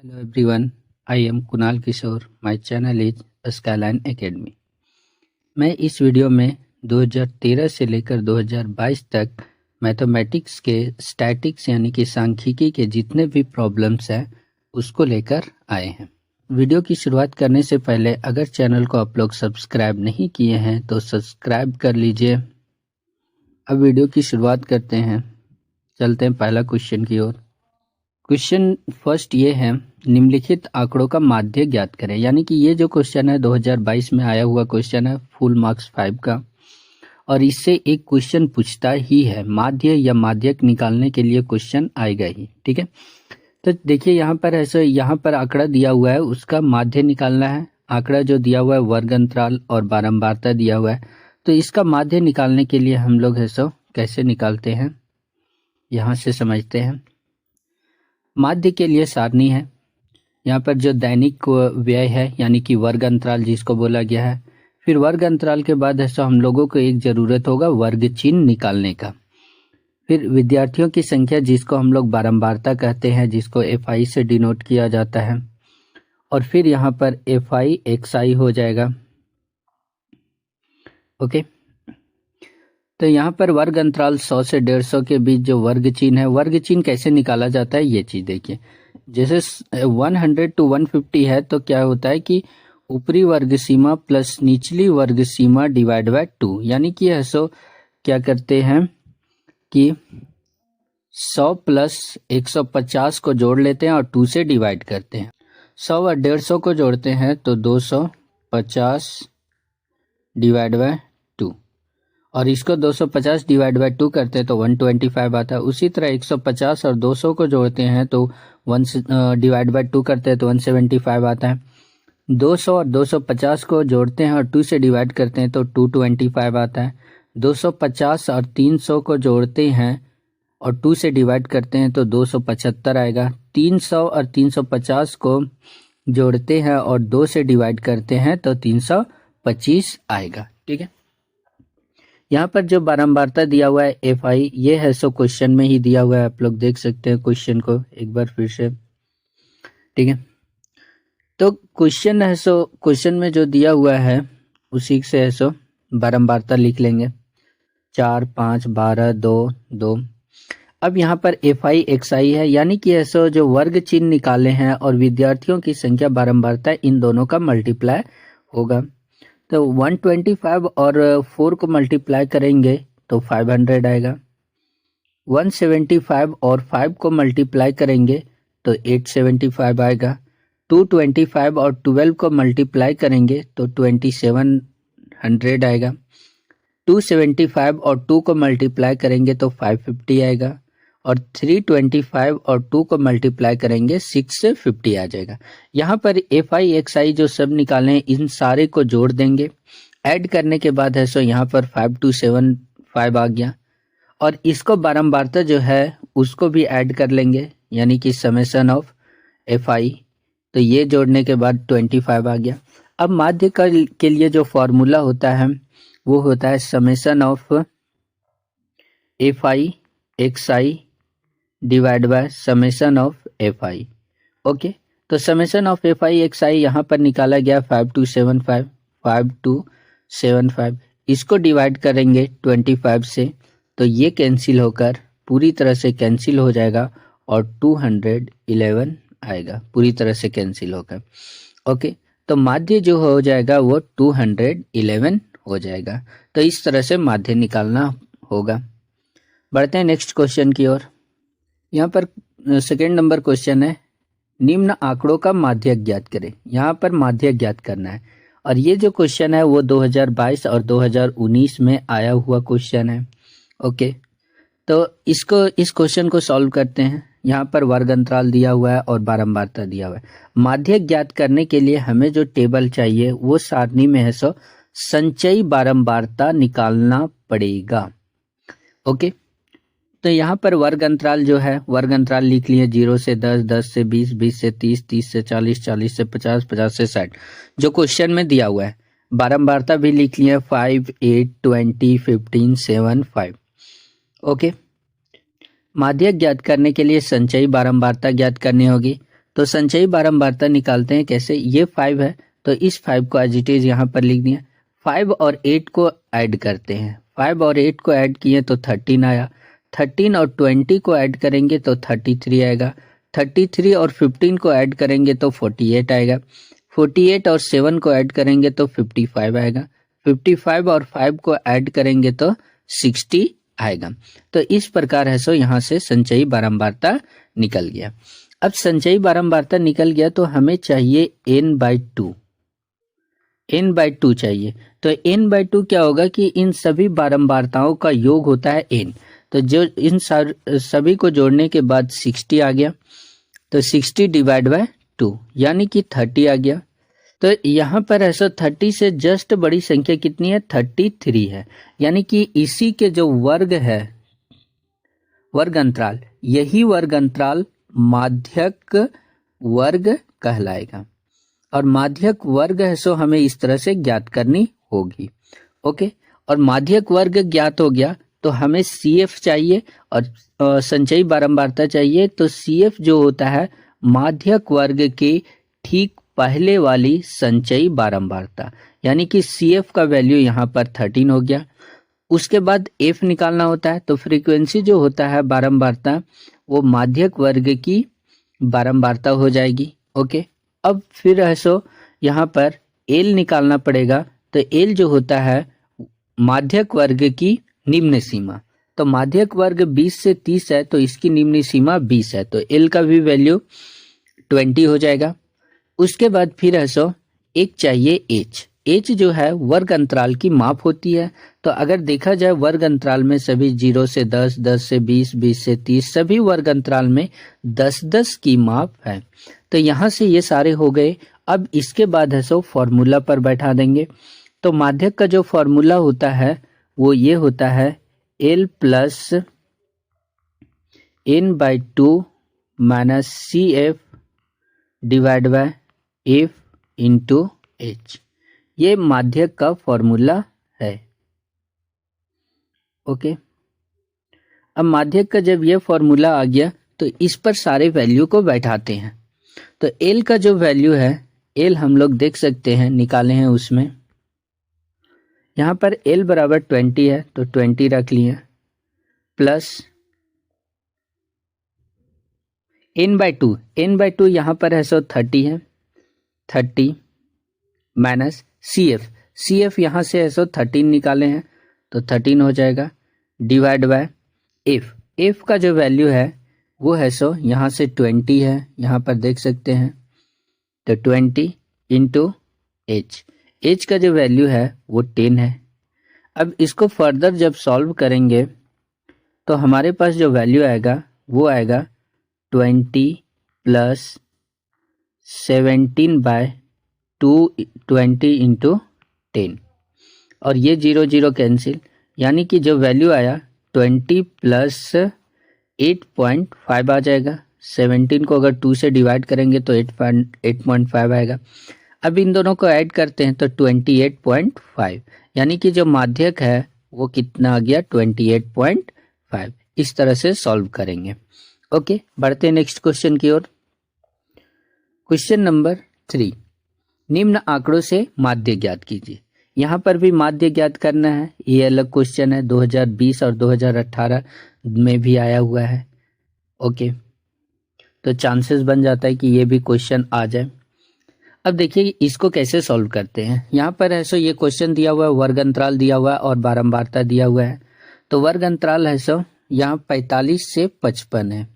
Hello everyone, I am Kunal Kishore. My channel is Skyline Academy. मैं इस video में 2013 से लेकर 2022 तक मैथमेटिक्स के स्टैटिक्स यानी कि सांख्यिकी के जितने भी प्रॉब्लम्स हैं उसको लेकर आए हैं। वीडियो की शुरुआत करने से पहले अगर चैनल को आप लोग सब्सक्राइब नहीं किए हैं तो सब्सक्राइब कर लीजिए। अब वीडियो की शुरुआत करते हैं, चलते हैं पहला क्वेश्चन की ओर। क्वेश्चन फर्स्ट ये है, निम्नलिखित आंकड़ों का माध्य ज्ञात करें। यानी कि ये जो क्वेश्चन है 2022 में आया हुआ क्वेश्चन है, फुल मार्क्स 5 का, और इससे एक क्वेश्चन पूछता ही है, माध्य या माध्यक निकालने के लिए क्वेश्चन आएगा ही। ठीक है, तो देखिए यहाँ पर ऐसे यहाँ पर आंकड़ा दिया हुआ है, उसका माध्य निकालना है। आंकड़ा जो दिया हुआ है वर्ग अंतराल और बारंबारता दिया हुआ है, तो इसका माध्य निकालने के लिए हम लोग ऐसा कैसे निकालते हैं यहाँ से समझते हैं। माध्य के लिए सारणी है, यहाँ पर जो दैनिक व्यय है यानी कि वर्ग अंतराल जिसको बोला गया है, फिर वर्ग अंतराल के बाद ऐसा हम लोगों को एक ज़रूरत होगा वर्ग चिन्ह निकालने का, फिर विद्यार्थियों की संख्या जिसको हम लोग बारंबारता कहते हैं, जिसको FI से डिनोट किया जाता है, और फिर यहाँ पर FI XI हो जाएगा। ओके, तो यहाँ पर वर्ग अंतराल 100 से 150 के बीच जो वर्ग चिन्ह है, वर्ग चिन्ह कैसे निकाला जाता है ये चीज़ देखिए। जैसे 100 to 150 है तो क्या होता है कि ऊपरी वर्ग सीमा प्लस निचली वर्ग सीमा डिवाइड बाय 2, यानी कि ऐसो क्या करते हैं कि 100 प्लस 150 को जोड़ लेते हैं और 2 से डिवाइड करते हैं। 100 और 150 को जोड़ते हैं तो 250 डिवाइड बाय 2, और इसको 250 डिवाइड बाय 2 करते हैं तो 125 आता है। उसी तरह 150 और 200 को जोड़ते हैं तो 1 डिवाइड बाय 2 करते हैं तो 175 आता है। 200 और 250 को जोड़ते हैं और 2 से डिवाइड करते हैं तो 225 आता है। 250 और 300 को जोड़ते हैं और 2 से डिवाइड करते हैं तो 275 आएगा। 300 और 350 को जोड़ते हैं और 2 से डिवाइड करते हैं तो 325 आएगा। ठीक है, यहाँ पर जो बारंबारता दिया हुआ है FI, ये है सो क्वेश्चन में ही दिया हुआ है, आप लोग देख सकते हैं क्वेश्चन को एक बार फिर से। ठीक है, तो क्वेश्चन है सो क्वेश्चन में जो दिया हुआ है उसी से है सो बारंबारता लिख लेंगे, 4 5 12 2 2। अब यहाँ पर FI XI है, यानी कि ऐसा जो वर्ग चिन्ह निकाले हैं और विद्यार्थियों की संख्या बारंबारता इन दोनों का मल्टीप्लाई होगा। तो 125 और 4 को मल्टीप्लाई करेंगे तो 500 आएगा। 175 और 5 को मल्टीप्लाई करेंगे तो 875 आएगा। 225 और 12 को मल्टीप्लाई करेंगे तो 2700 आएगा। 275 और 2 को मल्टीप्लाई करेंगे तो 550 आएगा, और 325 और 2 को मल्टीप्लाई करेंगे 650 आ जाएगा। यहाँ पर FI XI जो सब निकाले हैं इन सारे को जोड़ देंगे, ऐड करने के बाद है सो यहाँ पर 5275 आ गया, और इसको बारंबारता जो है उसको भी ऐड कर लेंगे, यानी कि समेशन ऑफ FI, तो ये जोड़ने के बाद 25 आ गया। अब माध्य के लिए जो फॉर्मूला होता है वो होता है summation of FI XI divide by summation of FI। Okay, तो समेशन ऑफ FI XI यहाँ पर निकाला गया 5275, इसको डिवाइड करेंगे 25 से तो ये कैंसिल होकर पूरी तरह से कैंसिल हो जाएगा और 211 आएगा, पूरी तरह से कैंसिल होकर। ओके, तो माध्य जो हो जाएगा वो 211 हो जाएगा। तो इस तरह से माध्य निकालना होगा। बढ़ते हैं नेक्स्ट क्वेश्चन की ओर। यहाँ पर सेकेंड नंबर क्वेश्चन है, निम्न आंकड़ों का माध्य ज्ञात करें। यहाँ पर माध्य ज्ञात करना है, और ये जो क्वेश्चन है वो 2022 और 2019 में आया हुआ क्वेश्चन है। ओके, तो इस क्वेश्चन को सॉल्व करते हैं। यहाँ पर वर्ग अंतराल दिया हुआ है और बारंबारता दिया हुआ है। माध्य ज्ञात करने के लिए हमें जो टेबल चाहिए वो सारणी में है सो संचयी बारंबारता निकालना पड़ेगा। ओके, तो यहाँ पर वर्ग अंतराल जो है, वर्ग अंतराल लिख लिए 0 से 10, 10 से 20, 20 से 30, 30 से 40, 40 से 50, 50 से 60 जो क्वेश्चन में दिया हुआ है। बारंबारता भी लिख लिए 5, 8, 20, 15, 7, 5। ओके, माध्य ज्ञात करने के लिए संचयी बारंबारता ज्ञात करनी होगी। तो संचयी बारंबारता निकालते हैं कैसे, ये 5 है तो इस 5 को एज इट इज यहाँ पर लिख दिया। 5 और 8 को ऐड करते हैं, 5 और 8 को ऐड किए तो 13 आया, 13 और 20 को ऐड करेंगे तो 33 आएगा, 33 और 15 को ऐड करेंगे तो 48 आएगा, 48 और 7 को ऐड करेंगे तो 55 आएगा, 55 और 5 को ऐड करेंगे तो 60 आएगा। तो इस प्रकार है सो यहाँ से संचयी बारंबारता निकल गया। अब संचयी बारंबारता निकल गया तो हमें चाहिए n/2, n/2 चाहिए। तो n/2 क्या होगा कि इन सभी बारंबारताओं का योग होता है n, तो जो इन सभी को जोड़ने के बाद 60 आ गया, तो 60 डिवाइड बाय 2 यानी कि 30 आ गया। तो यहाँ पर ऐसा 30 से जस्ट बड़ी संख्या कितनी है, 33 है, यानी कि इसी के जो वर्ग है, वर्ग अंतराल, यही वर्ग अंतराल माध्यक वर्ग कहलाएगा। और माध्यक वर्ग है सो हमें इस तरह से ज्ञात करनी होगी। ओके, और माध्यक वर्ग ज्ञात हो गया तो हमें CF चाहिए और संचयी बारंबारता चाहिए। तो CF जो होता है माध्यक वर्ग के ठीक पहले वाली संचयी बारंबारता, यानी कि CF का वैल्यू यहाँ पर 13 हो गया। उसके बाद F निकालना होता है, तो फ्रीक्वेंसी जो होता है बारंबारता वो माध्यक वर्ग की बारंबारता हो जाएगी। ओके, अब फिर है सो यहाँ पर L निकालना पड़ेगा। तो L जो होता है माध्यक वर्ग की निम्न सीमा, तो माध्यक वर्ग 20 से 30 है तो इसकी निम्न सीमा 20 है, तो L का भी वैल्यू 20 हो जाएगा। उसके बाद फिर है सो एक चाहिए H जो है वर्ग अंतराल की माप होती है। तो अगर देखा जाए वर्ग अंतराल में सभी 0 से 10, 10 से 20, 20 से 30 सभी वर्ग अंतराल में 10-10 की माप है। तो यहाँ से ये सारे हो गए। अब इसके बाद है सो फॉर्मूला पर बैठा देंगे। तो माध्यक का जो फॉर्मूला होता है वो ये होता है L plus n/2 minus CF divide by F into H, ये माध्यक का फॉर्मूला है। ओके, अब माध्यक का जब ये फॉर्मूला आ गया तो इस पर सारे वैल्यू को बैठाते हैं। तो L का जो वैल्यू है, L हम लोग देख सकते हैं निकाले हैं, उसमें यहाँ पर L बराबर 20 है तो 20 रख लिए, प्लस n/2 यहाँ पर है सो 30 है, 30 माइनस CF यहाँ से है सो 13 निकाले हैं तो 13 हो जाएगा, डिवाइड बाय F का जो वैल्यू है वो है सो यहाँ से 20 है, यहाँ पर देख सकते हैं, तो 20 इंटू H का जो वैल्यू है वो 10 है। अब इसको फर्दर जब सॉल्व करेंगे तो हमारे पास जो वैल्यू आएगा वो आएगा 20 प्लस 17/220 इंटू 10, और ये 0 0 कैंसिल, यानी कि जो वैल्यू आया 20 प्लस 8.5 आ जाएगा। 17 को अगर 2 से डिवाइड करेंगे तो 8.5 आएगा। अब इन दोनों को ऐड करते हैं तो 28.5, यानी कि जो माध्यक है वो कितना आ गया, 28.5। इस तरह से सॉल्व करेंगे। ओके, बढ़ते हैं नेक्स्ट क्वेश्चन की ओर। क्वेश्चन नंबर 3, निम्न आंकड़ों से माध्य ज्ञात कीजिए। यहाँ पर भी माध्य ज्ञात करना है, ये अलग क्वेश्चन है, 2020 और 2018 में भी आया हुआ है। ओके, तो चांसेस बन जाता है कि ये भी क्वेश्चन आ जाए। अब देखिए इसको कैसे सॉल्व करते हैं। यहाँ पर है सो ये क्वेश्चन दिया हुआ है, वर्ग अंतराल दिया हुआ है और बारंबारता दिया हुआ है। तो वर्ग अंतराल है सो यहाँ 45 से 55 है,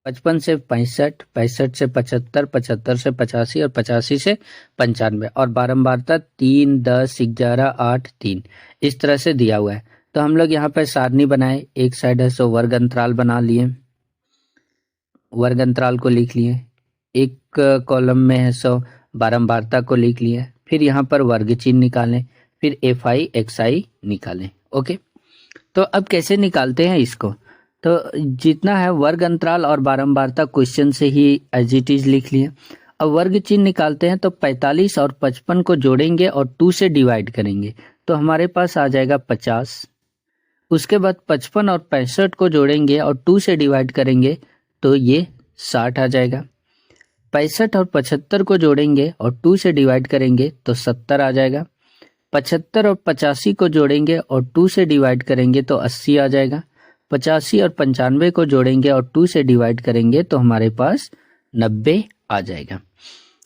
55 से 65, 65 से 75, 75 से 85 और 85 से 95, और बारंबारता 3, 10, 11, 8, 3 इस तरह से दिया हुआ है। तो हम लोग यहाँ पर सारणी बनाए, एक साइड है सो वर्ग अंतराल बना लिए, वर्ग अंतराल को लिख लिए, एक कॉलम में है सो बारंबारता को लिख लिए, फिर यहाँ पर वर्ग चिन्ह निकालें, फिर FI XI निकालें। ओके, तो अब कैसे निकालते हैं इसको, तो जितना है वर्ग अंतराल और बारंबारता क्वेश्चन से ही एज इट इज लिख लिए। अब वर्ग चिन्ह निकालते हैं तो 45 और 55 को जोड़ेंगे और 2 से डिवाइड करेंगे तो हमारे पास आ जाएगा 50। उसके बाद 55 और 65 को जोड़ेंगे और 2 से डिवाइड करेंगे तो ये 60 आ जाएगा। 65 और 75 को जोड़ेंगे और 2 से डिवाइड करेंगे तो 70 आ जाएगा। 75 और 85 को जोड़ेंगे और 2 से डिवाइड करेंगे तो 80 आ जाएगा। 85 और 95 को जोड़ेंगे और 2 से डिवाइड करेंगे तो हमारे पास 90 आ जाएगा।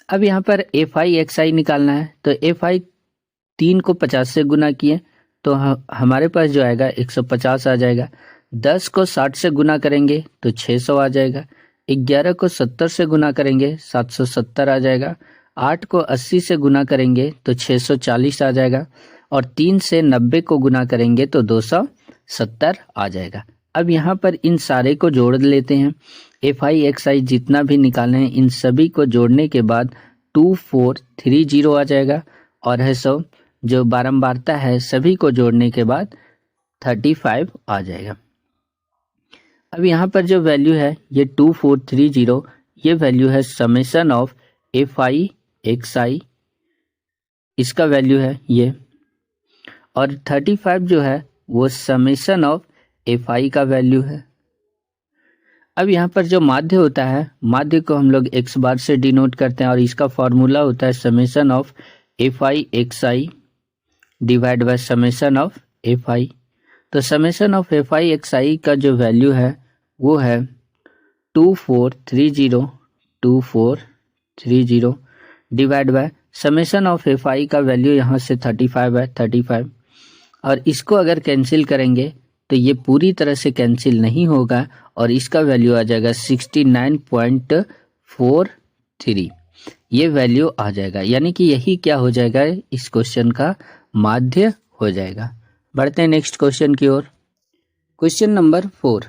अब यहाँ पर FI XI निकालना है, तो FI 3 को 50 से गुना किए तो हमारे पास जो आएगा 150 आ जाएगा। 10 को 60 से गुना करेंगे तो 600 आ जाएगा। 11 को 70 से गुना करेंगे 770 आ जाएगा। 8 को 80 से गुना करेंगे तो 640 आ जाएगा और 3 से 90 को गुना करेंगे तो 270 आ जाएगा। अब यहाँ पर इन सारे को जोड़ लेते हैं। FI XI जितना भी निकाले हैं इन सभी को जोड़ने के बाद 2430 आ जाएगा और है सो जो बारंबारता है सभी को जोड़ने के बाद 35 आ जाएगा। अब यहाँ पर जो वैल्यू है ये 2430 ये वैल्यू है समेशन ऑफ FI XI, इसका वैल्यू है ये, और 35 जो है वो समेशन ऑफ FI का वैल्यू है। अब यहाँ पर जो माध्य होता है माध्य को हम लोग x बार से डिनोट करते हैं और इसका फॉर्मूला होता है summation of FI XI divide by summation of FI। तो समेशन ऑफ FI XI का जो वैल्यू है वो है 2430 divide by summation of FI का वैल्यू यहाँ से 35 है 35, और इसको अगर कैंसिल करेंगे तो ये पूरी तरह से कैंसिल नहीं होगा और इसका वैल्यू आ जाएगा 69.43, ये वैल्यू आ जाएगा। यानी कि यही क्या हो जाएगा, इस क्वेश्चन का माध्य हो जाएगा। बढ़ते हैं नेक्स्ट क्वेश्चन की ओर। क्वेश्चन नंबर 4,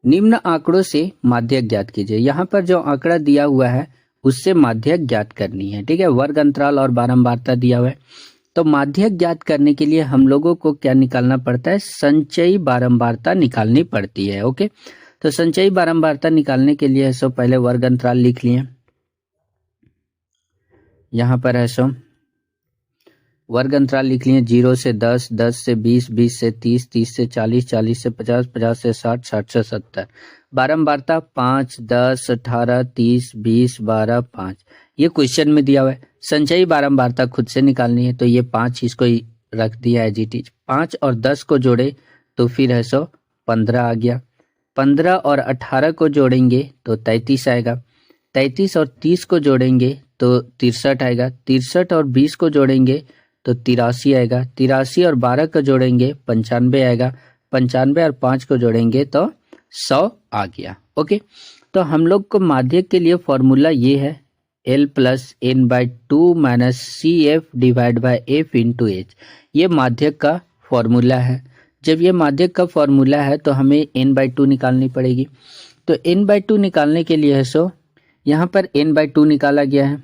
निम्न आंकड़ों से माध्य ज्ञात कीजिए। यहाँ पर जो आंकड़ा दिया हुआ है उससे माध्य ज्ञात करनी है, ठीक है। वर्ग अंतराल और बारंबारता दिया हुआ है, तो माध्य ज्ञात करने के लिए हम लोगों को क्या निकालना पड़ता है, संचयी बारंबारता निकालनी पड़ती है। ओके, तो संचयी बारंबारता निकालने के लिए सो पहले वर्ग अंतराल लिख लिए। यहाँ पर है सो वर्ग अंतराल लिख लिए 0 से 10, 10 से 20, 20 से 30, 30 से 40, 40 से 50, 50 से 60, 60 से 70। बारंबारता 5, 10, 18, 30, 20, 12, 5 ये क्वेश्चन में दिया हुआ है। संचयी बारंबारता खुद से निकालनी है, तो ये 5 इसको रख दिया है GT। 5 और 10 को जोड़े तो फिर है सो 15 आ गया। 15 और 18 को जोड़ेंगे तो 33 आएगा। 33 और 30 को जोड़ेंगे तो 63 आएगा। 63 और 20 को जोड़ेंगे तो 83 आएगा। 83 और 12 को जोड़ेंगे 95 आएगा। 95 और 5 को जोड़ेंगे तो 100 आ गया। ओके, तो हम लोग को माध्य के लिए फॉर्मूला ये है L + n/2 - CF divide by F into H, ये माध्य का फॉर्मूला है। जब ये माध्य का फॉर्मूला है तो हमें n/2 निकालनी पड़ेगी। तो n/2 निकालने के लिए है सो यहाँ पर n/2 निकाला गया है।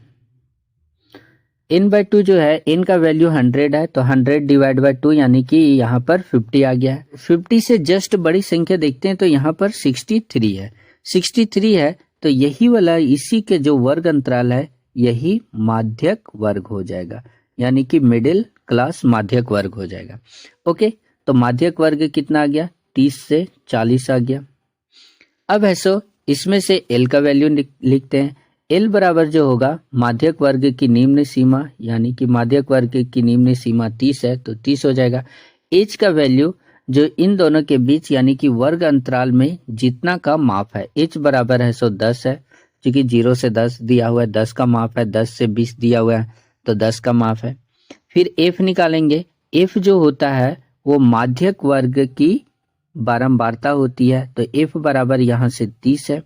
n/2 जो है n का वैल्यू 100 है, तो 100 डिवाइड बाय 2 यानी कि यहाँ पर 50 आ गया है। 50 से जस्ट बड़ी संख्या देखते हैं तो यहाँ पर 63 है। 63 है तो यही वाला इसी के जो वर्ग अंतराल है यही माध्यक वर्ग हो जाएगा, यानी कि मिडिल क्लास माध्यक वर्ग हो जाएगा। ओके, तो माध्यक वर्ग कितना आ गया, 30 से 40 आ गया। अब है सो इसमें से L का वैल्यू लिखते हैं। L बराबर जो होगा माध्यक वर्ग की निम्न सीमा, यानी कि माध्यक वर्ग की निम्न सीमा 30 है तो 30 हो जाएगा। H का वैल्यू जो इन दोनों के बीच यानी कि वर्ग अंतराल में जितना का माप है, H बराबर है सो 10 है, क्योंकि 0 से 10 दिया हुआ है, 10 का माप है। 10 से 20 दिया हुआ है तो 10 का माप है। फिर F निकालेंगे। F जो होता है वो माध्यक वर्ग की बारंबारता होती है, तो F बराबर यहाँ से 30 है।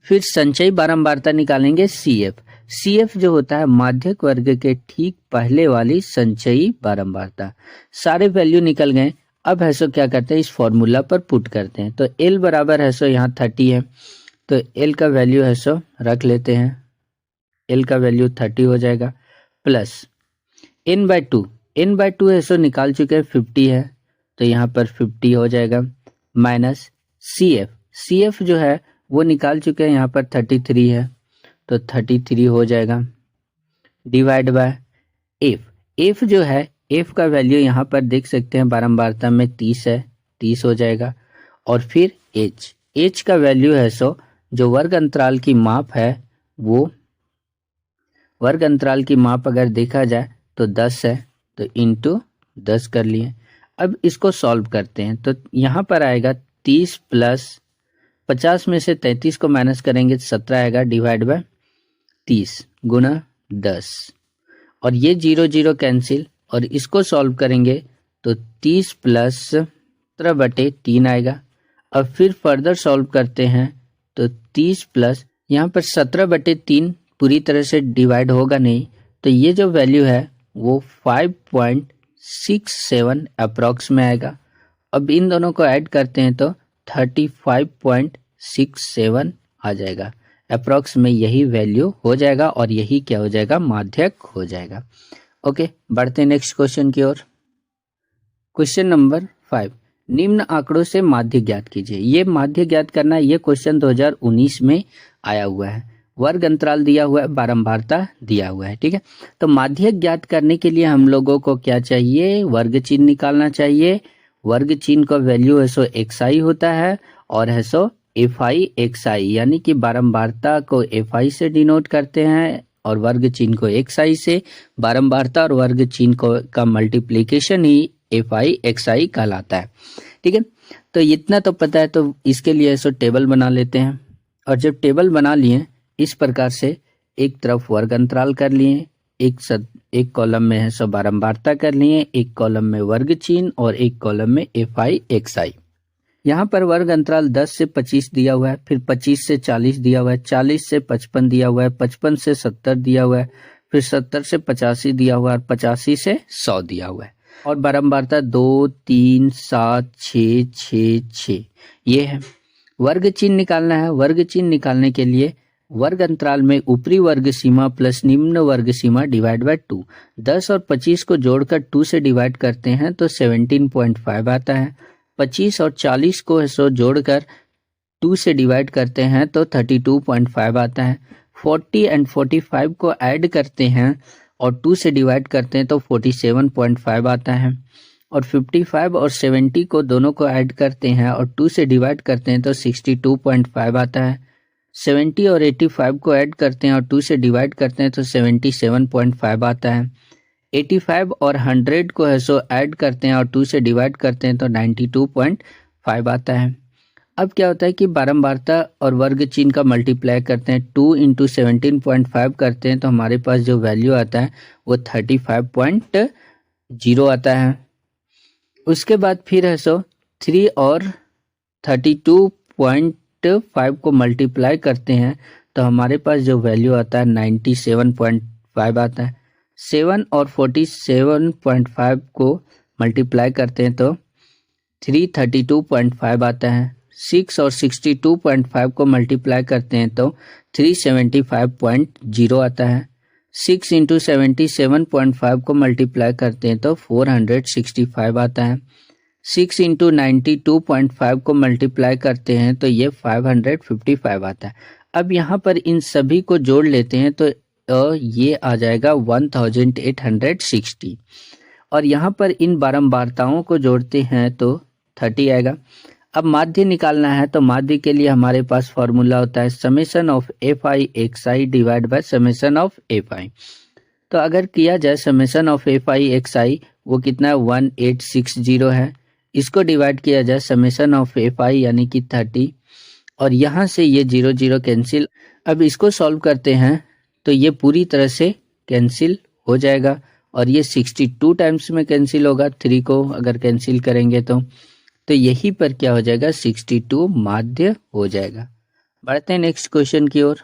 फिर संचयी बारंबारता निकालेंगे CF। CF जो होता है माध्यक वर्ग के ठीक पहले वाली संचयी बारंबारता। सारे वैल्यू निकल गए। अब है सो क्या करते हैं, इस फॉर्मूला पर पुट करते हैं। तो L बराबर है सो यहाँ 30 है, तो L का वैल्यू है सो रख लेते हैं। L का वैल्यू 30 हो जाएगा, प्लस n/2। n/2 है सो निकाल चुके हैं 50 है, तो यहाँ पर 50 हो जाएगा, माइनस CF। CF जो है वो निकाल चुके हैं, यहाँ पर 33 है तो 33 हो जाएगा, डिवाइड बाय F। F जो है F का वैल्यू यहाँ पर देख सकते हैं बारंबारता में 30 है, 30 हो जाएगा। और फिर H का वैल्यू है सो जो वर्ग अंतराल की माप है वो वर्ग अंतराल की माप अगर देखा जाए तो 10 है, तो इंटू 10 कर लिए। अब इसको सॉल्व करते हैं तो यहाँ पर आएगा 30 प्लस 50 में से 33 को माइनस करेंगे तो 17 आएगा, डिवाइड बाय 30 गुना 10, और ये 0 0 कैंसिल, और इसको सॉल्व करेंगे तो 30 प्लस 17/3 आएगा। अब फिर फर्दर सॉल्व करते हैं तो 30 प्लस यहाँ पर 17/3 पूरी तरह से डिवाइड होगा नहीं, तो ये जो वैल्यू है वो 5.67 अप्रॉक्स में आएगा। अब इन दोनों को ऐड करते हैं तो 35.67 आ जाएगा। अप्रॉक्स में यही वैल्यू हो जाएगा और यही क्या हो जाएगा, माध्यक हो जाएगा। ओके, बढ़ते हैं नेक्स्ट क्वेश्चन की ओर। क्वेश्चन नंबर 5, निम्न आंकड़ों से माध्य ज्ञात कीजिए। ये माध्य ज्ञात करना, ये क्वेश्चन 2019 में आया हुआ है। वर्ग अंतराल दिया हुआ है, बारंबारता दिया हुआ है, ठीक है। तो माध्य ज्ञात करने के लिए हम लोगों को क्या चाहिए, वर्ग चिन्ह निकालना चाहिए। वर्ग चिन्ह का वैल्यू है सो xi होता है और है सो fi xi, यानी कि बारंबारता को fi से डिनोट करते हैं और वर्ग चिन्ह को xi से। बारंबारता और वर्ग चिन्ह को का मल्टीप्लिकेशन ही fi xi कहलाता है, ठीक है। तो इतना तो पता है, तो इसके लिए सो टेबल बना लेते हैं। और जब टेबल बना लिए इस प्रकार से, एक तरफ वर्ग अंतराल कर लिए, एक कॉलम में है सो बारंबारता कर लिए, एक कॉलम में वर्ग चिन्ह और एक कॉलम में fi xi। यहाँ पर वर्ग अंतराल 10 से 25 दिया हुआ है, फिर 25 से 40 दिया हुआ है, 40 से 55 दिया हुआ है, 55 से 70 दिया हुआ है, फिर 70 से 85 दिया हुआ है और 85 से 100 दिया हुआ है। और बारंबारता 2 3 7 6 6 6 ये है। वर्ग चिन्ह निकालना है। वर्ग चिन्ह निकालने के लिए वर्ग अंतराल में ऊपरी वर्ग सीमा प्लस निम्न वर्ग सीमा डिवाइड बाय 2। 10 और 25 को जोड़कर 2 से डिवाइड करते हैं तो 17.5 आता है। 25 और 40 को सो जोड़कर 2 से डिवाइड करते हैं तो 32.5 आता है। 40 एंड 45 को ऐड करते हैं और 2 से डिवाइड करते हैं तो 47.5 आता है। और 55 और 70 को दोनों को ऐड करते हैं और 2 से डिवाइड करते हैं तो 62.5 आता है। 70 और 85 को ऐड करते हैं और 2 से डिवाइड करते हैं तो 77.5 आता है। 85 और 100 को है सो ऐड करते हैं और 2 से डिवाइड करते हैं तो 92.5 आता है। अब क्या होता है कि बारंबारता और वर्ग चिन्ह का मल्टीप्लाई करते हैं, 2 इंटू 17.5 करते हैं तो हमारे पास जो वैल्यू आता है वो 35.0 आता है। उसके बाद फिर है सो 3 और 32.5 को मल्टीप्लाई करते हैं तो हमारे पास जो वैल्यू आता है 97.5 आता है। 7 और 47.5 को मल्टीप्लाई करते हैं तो 332.5 आता है। 6 और 62.5 को मल्टीप्लाई करते हैं तो 375.0 आता है। 6 इंटू 77.5 को मल्टीप्लाई करते हैं तो 465 आता है। 6 इंटू 92.5 को मल्टीप्लाई करते हैं तो ये 555 आता है। अब यहाँ पर इन सभी को जोड़ लेते हैं तो ये आ जाएगा 1860। और यहाँ पर इन बारंबारताओं को जोड़ते हैं तो 30 आएगा। अब माध्य निकालना है तो माध्य के लिए हमारे पास फॉर्मूला होता है summation of fi xi divide by summation of fi। तो अगर किया जाए समेशन ऑफ fi xi वो कितना है 1860 है। इसको डिवाइड किया जाए समेशन ऑफ fi यानी कि 30, और यहाँ से ये 0 0 कैंसिल। अब इसको सॉल्व करते हैं तो ये पूरी तरह से कैंसिल हो जाएगा और ये 62 टाइम्स में कैंसिल होगा। 3 को अगर कैंसिल करेंगे तो यही पर क्या हो जाएगा 62 माध्य हो जाएगा। बढ़ते हैं नेक्स्ट क्वेश्चन की ओर।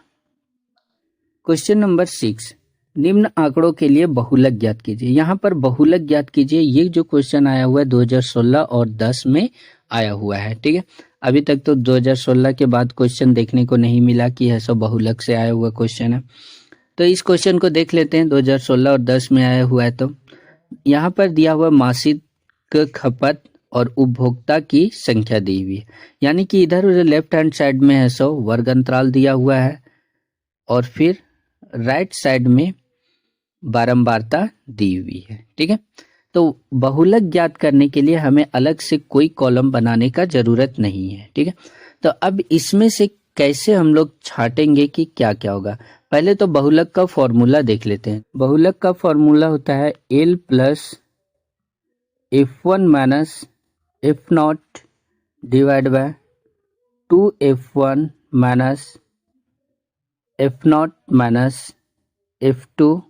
क्वेश्चन नंबर 6, निम्न आंकड़ों के लिए बहुलक ज्ञात कीजिए। यहाँ पर बहुलक ज्ञात कीजिए, ये जो क्वेश्चन आया हुआ है 2016 और 10 में आया हुआ है, ठीक है। अभी तक तो 2016 के बाद क्वेश्चन देखने को नहीं मिला कि है सो बहुलक से आया हुआ क्वेश्चन है। तो इस क्वेश्चन को देख लेते हैं। 2016 और 10 में आया हुआ है। तो यहाँ पर दिया हुआ मासिक खपत और उपभोक्ता की संख्या दी हुई है, यानी कि इधर लेफ्ट हैंड साइड में है सो वर्ग अंतराल दिया हुआ है और फिर राइट साइड में बारंबारता दी हुई है, ठीक है। तो बहुलक ज्ञात करने के लिए हमें अलग से कोई कॉलम बनाने का जरूरत नहीं है, ठीक है। तो अब इसमें से कैसे हम लोग छाटेंगे कि क्या क्या होगा। पहले तो बहुलक का फॉर्मूला देख लेते हैं। बहुलक का फॉर्मूला होता है L plus F1 minus F0 divide by 2F1 minus F0 minus F2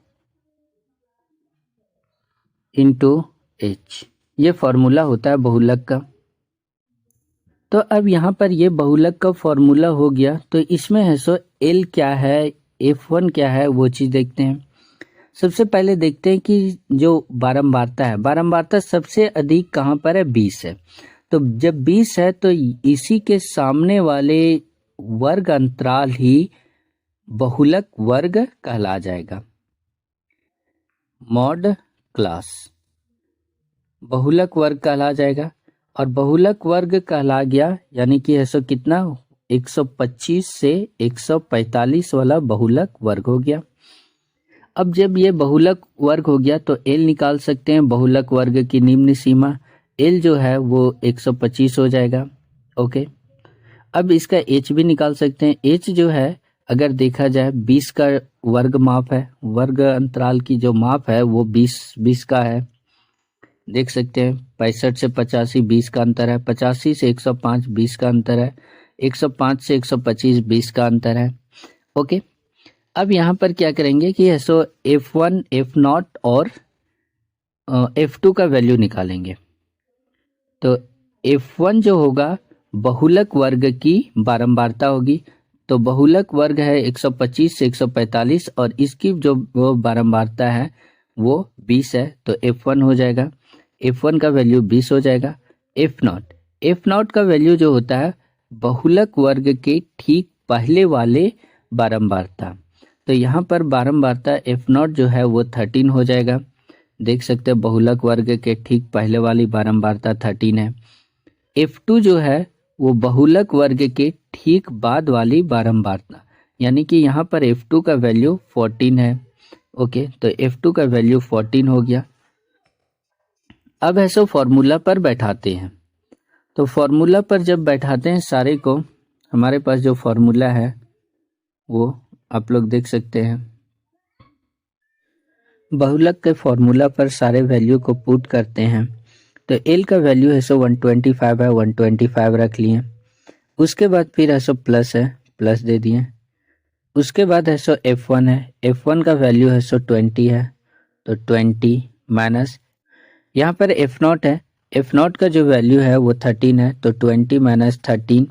into H। ये फॉर्मूला होता है बहुलक का। तो अब यहाँ पर ये बहुलक का फॉर्मूला हो गया, तो इसमें है सो L क्या है, F1 क्या है, वो चीज़ देखते हैं। सबसे पहले देखते हैं कि जो बारंबारता है, बारंबारता सबसे अधिक कहाँ पर है, 20 है। तो जब 20 है तो इसी के सामने वाले वर्ग अंतराल ही बहुलक वर्ग कहला जाएगा। मॉड क्लास बहुलक वर्ग कहला जाएगा। और बहुलक वर्ग कहला गया यानी कि ऐसा कितना, 125 से 145 वाला बहुलक वर्ग हो गया। अब जब ये बहुलक वर्ग हो गया तो L निकाल सकते हैं। बहुलक वर्ग की निम्न सीमा L जो है वो 125 हो जाएगा। ओके, अब इसका H भी निकाल सकते हैं। H जो है अगर देखा जाए 20 का वर्ग माप है, वर्ग अंतराल की जो माप है वो 20 का है। देख सकते हैं 65 से 85 20 का अंतर है, 85 से 105 20 का अंतर है, 105 से 125 20 का अंतर है। ओके, अब यहाँ पर क्या करेंगे कि ऐसो F1 F0 और F2 का वैल्यू निकालेंगे। तो F1 जो होगा बहुलक वर्ग की बारंबारता होगी। तो बहुलक वर्ग है 125 से 145 और इसकी जो वो बारंबारता है वो 20 है, तो F1 हो जाएगा। F1 का वैल्यू 20 हो जाएगा। F0 का वैल्यू जो होता है बहुलक वर्ग के ठीक पहले वाले बारंबारता। तो यहाँ पर बारंबारता F0 जो है वो 13 हो जाएगा। देख सकते हैं बहुलक वर्ग के ठीक पहले वाली बारंबारता 13 है। F2 जो है वो बहुलक वर्ग के ठीक बाद वाली बारंबारता, यानी कि यहाँ पर F2 का वैल्यू 14 है। ओके, तो F2 का वैल्यू 14 हो गया। अब ऐसा फॉर्मूला पर बैठाते हैं। तो फॉर्मूला पर जब बैठाते हैं सारे को, हमारे पास जो फॉर्मूला है वो आप लोग देख सकते हैं। बहुलक के फॉर्मूला पर सारे वैल्यू को पुट करते हैं। तो L का वैल्यू है सो 125 है, 125 रख लिए। उसके बाद फिर है सो प्लस है, प्लस दे दिए। उसके बाद है सो F1 है, F1 का वैल्यू है सो 20 है, तो 20 माइनस यहाँ पर F0 है, F0 का जो वैल्यू है वो 13 है, तो 20 minus 13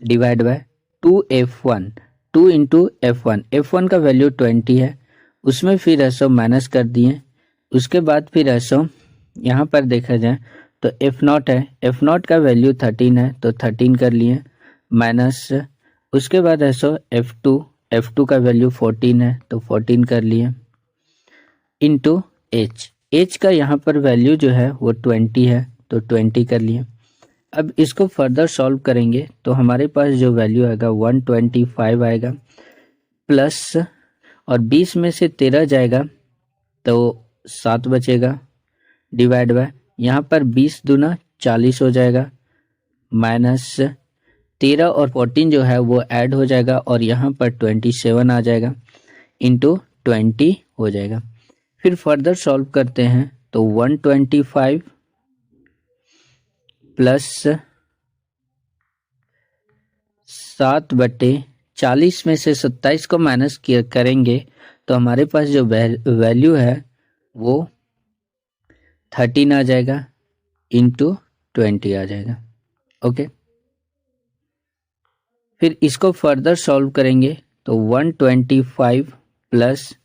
divide by 2F1, 2 into F1। F1 का वैल्यू 20 है, उसमें फिर ऐसो माइनस कर दिए। उसके बाद फिर ऐसो यहाँ पर देखा जाए तो F0 है, F0 का वैल्यू 13 है, तो 13 कर लिए माइनस। उसके बाद ऐसो F2 का वैल्यू 14 है, तो 14 कर लिए इंटू H का यहाँ पर वैल्यू जो है वो 20 है, तो 20 कर लिए। अब इसको फर्दर सॉल्व करेंगे तो हमारे पास जो वैल्यू आएगा 125 आएगा, प्लस और 20 में से 13 जाएगा तो 7 बचेगा, डिवाइड बाय यहाँ पर 20 दूना 40 हो जाएगा, माइनस 13 और 14 जो है वो ऐड हो जाएगा और यहाँ पर 27 आ जाएगा, इंटू 20 हो जाएगा। फिर फर्दर सॉल्व करते हैं तो 125 प्लस 7/40 में से 27 को माइनस करेंगे तो हमारे पास जो वैल्यू है वो 13 आ जाएगा, इंटू 20 आ जाएगा। ओके, फिर इसको फर्दर सॉल्व करेंगे तो 125 प्लस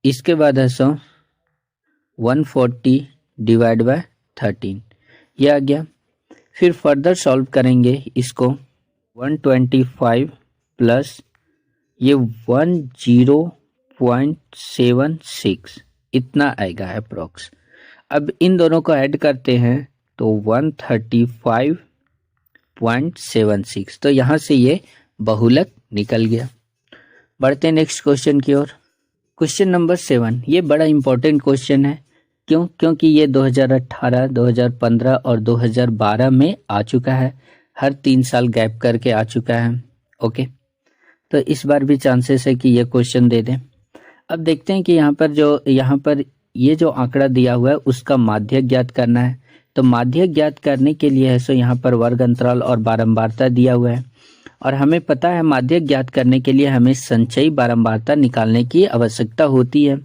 इसके बाद है सो 140 डिवाइड बाय 13, ये आ गया। फिर फर्दर सॉल्व करेंगे इसको 125 प्लस ये 10.76 इतना आएगा अप्रोक्स। अब इन दोनों को ऐड करते हैं तो 135.76, तो यहाँ से ये बहुलक निकल गया। बढ़ते हैं नेक्स्ट क्वेश्चन की ओर। क्वेश्चन नंबर 7, ये बड़ा इंपॉर्टेंट क्वेश्चन है। क्योंकि ये 2018, 2015 और 2012 में आ चुका है। हर 3 साल गैप करके आ चुका है। ओके, तो इस बार भी चांसेस है कि ये क्वेश्चन दे दें। अब देखते हैं कि यहाँ पर ये जो आंकड़ा दिया हुआ है उसका माध्यक ज्ञात करना है। तो माध्यक ज्ञात करने के लिए है सो यहाँ पर वर्ग अंतराल और बारंबारता दिया हुआ है, और हमें पता है माध्यक ज्ञात करने के लिए हमें संचयी बारंबारता निकालने की आवश्यकता होती है।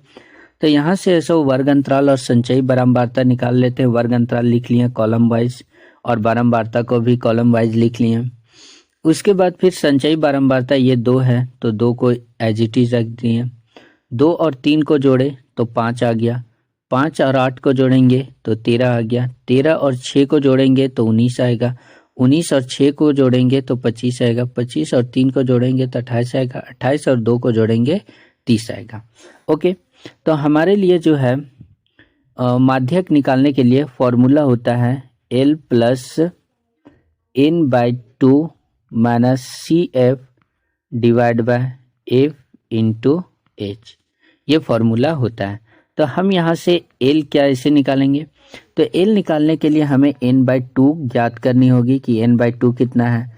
तो यहाँ से ऐसा वर्ग अंतराल और संचयी बारंबारता निकाल लेते हैं। वर्ग अंतराल लिख लिए कॉलम वाइज और बारंबारता को भी कॉलम वाइज लिख लिए। उसके बाद फिर संचयी बारंबारता ये 2 है तो 2 को एज इट इज रख दिए। 2 और 3 को जोड़े तो 5 आ गया। 5 और 8 को जोड़ेंगे तो 13 आ गया। 13 और 6 को जोड़ेंगे तो 19 आएगा। 19 और 6 को जोड़ेंगे तो 25 आएगा। 25 और 3 को जोड़ेंगे तो 28 आएगा। 28 और 2 को जोड़ेंगे 30 आएगा। ओके, तो हमारे लिए जो है माध्यक निकालने के लिए फॉर्मूला होता है L plus n/2 minus CF divide by F into H, ये फॉर्मूला होता है। तो हम यहाँ से L क्या ऐसे निकालेंगे, तो L निकालने के लिए हमें n/2 ज्ञात करनी होगी कि n/2 कितना है।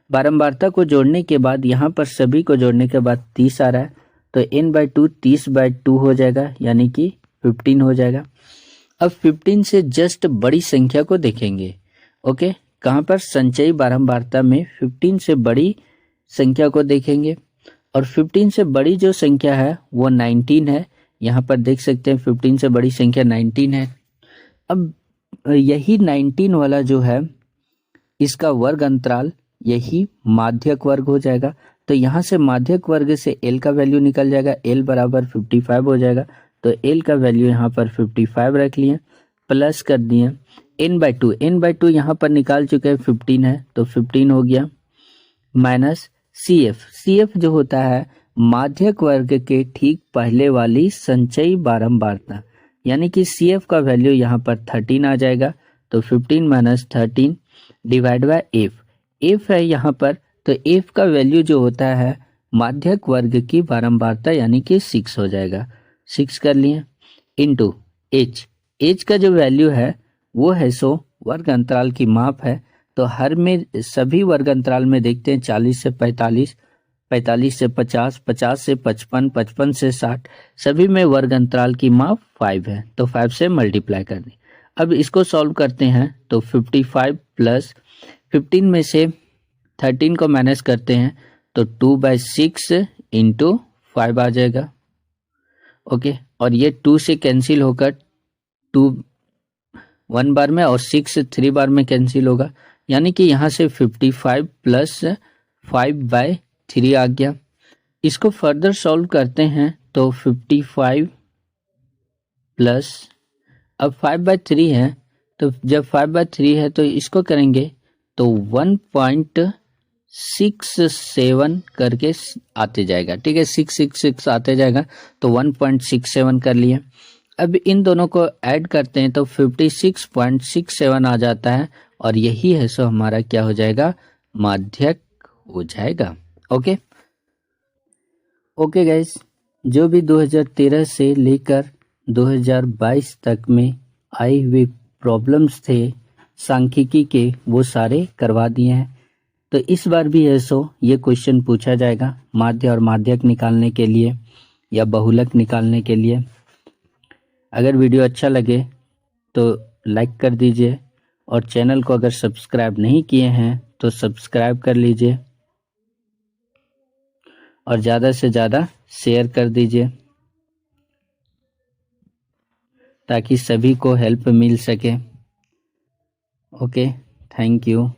बारंबारता को जोड़ने के बाद यहाँ पर सभी को जोड़ने के बाद 30 आ रहा है, तो n/2 30/2 हो जाएगा, यानी कि 15 हो जाएगा। अब 15 से जस्ट बड़ी संख्या को देखेंगे। ओके, कहाँ पर संचयी बारंबारता में 15 से बड़ी संख्या को देखेंगे, और 15 से बड़ी जो संख्या है वो 19 है। यहाँ पर देख सकते हैं 15 से बड़ी संख्या 19 है। अब यही 19 वाला जो है इसका वर्ग अंतराल यही माध्यक वर्ग हो जाएगा। तो यहाँ से माध्यक वर्ग से L का वैल्यू निकल जाएगा। L बराबर 55 हो जाएगा। तो L का वैल्यू यहाँ पर 55 रख लिए, प्लस कर दिए n/2 यहाँ पर निकाल चुके हैं 15 है तो 15 हो गया, माइनस CF जो होता है माध्यक वर्ग के ठीक पहले वाली संचयी बारंबारता, यानी कि CF का वैल्यू यहाँ पर 13 आ जाएगा। तो 15 माइनस 13 डिवाइड बाय F है यहाँ पर, तो F का वैल्यू जो होता है माध्यक वर्ग की बारंबारता यानी कि 6 हो जाएगा। 6 कर लिए इंटू H का जो वैल्यू है वो है सो वर्ग अंतराल की माप है। तो हर में सभी वर्ग अंतराल में देखते हैं 40 से 45, 45 से 50, 50 से 55, 55 से 60, सभी में वर्ग अंतराल की माप 5 है। तो 5 से मल्टीप्लाई कर दें। अब इसको सॉल्व करते हैं तो 55 प्लस 15 में से 13 को माइनस करते हैं तो 2/6 इंटू 5 आ जाएगा। ओके, और ये 2 से कैंसिल होकर 2 1 बार में और 6 3 बार में कैंसिल होगा, यानी कि यहाँ से 55 प्लस 5/3 आ गया। इसको फर्दर सॉल्व करते हैं तो 55 प्लस, अब 5/3 है तो जब 5/3 है तो इसको करेंगे तो 1.67 करके आते जाएगा। ठीक है, 666 आते जाएगा तो 1.67 कर लिए। अब इन दोनों को ऐड करते हैं तो 56.67 आ जाता है, और यही है सो हमारा क्या हो जाएगा, माध्यक हो जाएगा। ओके गाइस, जो भी 2013 से लेकर 2022 तक में आई हुई प्रॉब्लम्स थे सांख्यिकी के वो सारे करवा दिए हैं। तो इस बार भी है सो ये क्वेश्चन पूछा जाएगा माध्य और माध्यक निकालने के लिए या बहुलक निकालने के लिए। अगर वीडियो अच्छा लगे तो लाइक कर दीजिए, और चैनल को अगर सब्सक्राइब नहीं किए हैं तो सब्सक्राइब कर लीजिए, और ज़्यादा से ज़्यादा शेयर कर दीजिए ताकि सभी को हेल्प मिल सके। Okay, thank you.